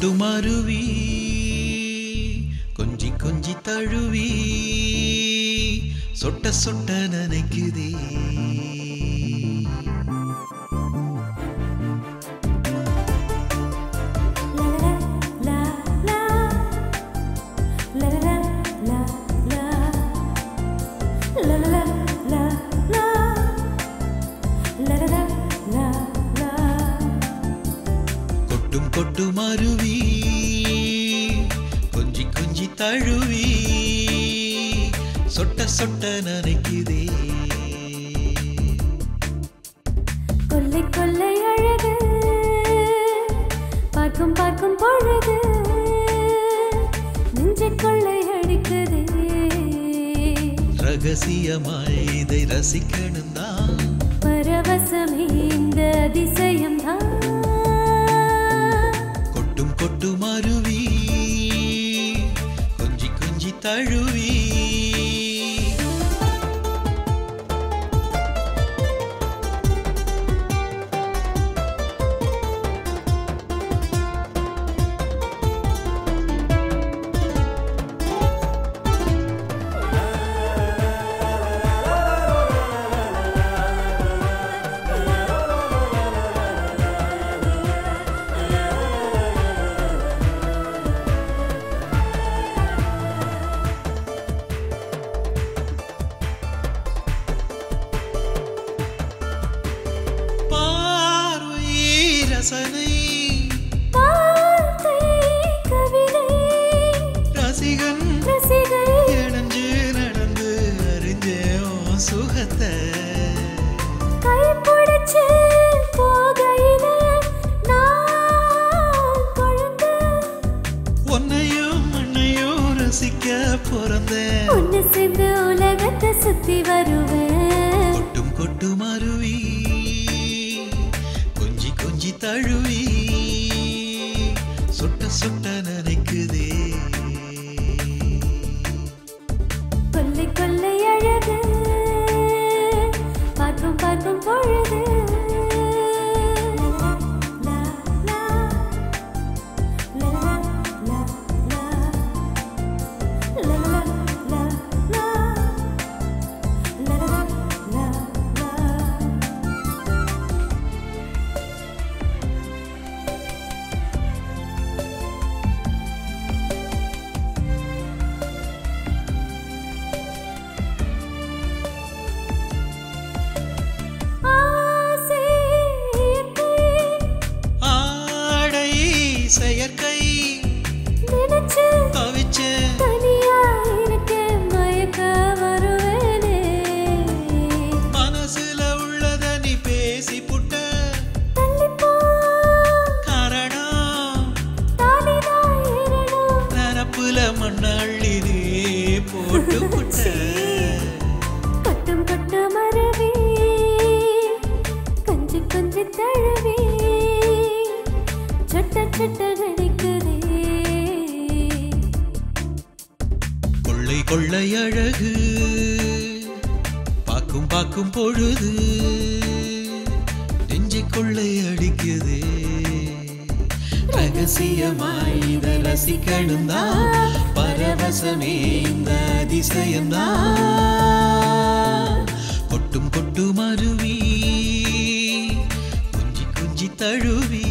கொட்டும் அருவி கொஞ்சி கொஞ்சி தழுவி சொட்ட சொட்ட நினைக்குதே கொட்டும் கொட்டும் அருவி கொஞ்சி கொஞ்சி தழுவி சொட்ட சொட்ட நினைக்குதே கொல்லை கொல்லை அழகு பார்க்கும் பார்க்கும் பொழுது நெஞ்சை கொள்ளை அடிக்குதே ரகசியமாய் இதை ரசிக்கணும் தான் பரவசமே இந்த அதிசயம் தான் கொட்டும் கொட்டும் அருவி கொஞ்சி கொஞ்சி தழுவி ரசிகன் இணைஞ்சு நடந்து அறிஞ்சேன் சுகத்தை கைப்பிடிச்சு போகையில நான் கொழுந்து உன்னையும் மண்ணையும் ரசிக்க பிறந்தேன் ஒன்னு சேர்ந்து உலகத்தை சுத்தி வருவேன் கொட்டும் கொட்டும் அருவி கொஞ்சி கொஞ்சி தழுவி சொட்ட சொட்ட நினைக்குதே கொல்லை கொல்லை அழகு பார்க்கும் பார்க்கும் பொழுது செயற்கை நினைச்சு தவிச்சு தனியா இருக்க மயக்க வருவேனே மனசுல உள்ளத நீ பேசி புட்ட தள்ளிப்போ காரணம் தாலிதான் ஏறணும் நரப்புல மண்ணள்ளி நீ போட்டு புட்ட கொட்டும் கொட்டும் அருவி கொஞ்சி கொஞ்சி தழுவி சொட்ட சொட்ட நடிக்குதே கொள்ளை கொள்ளை அழகு பார்க்கும் பார்க்கும் பொழுது நெஞ்சை கொள்ளை அடிக்குதே ரகசியமாய் இதை ரசிக்கணும் தான் பரவசமே இந்த அதிசயம் தான் கொட்டும் கொட்டும் அருவி கொஞ்சி கொஞ்சி தழுவி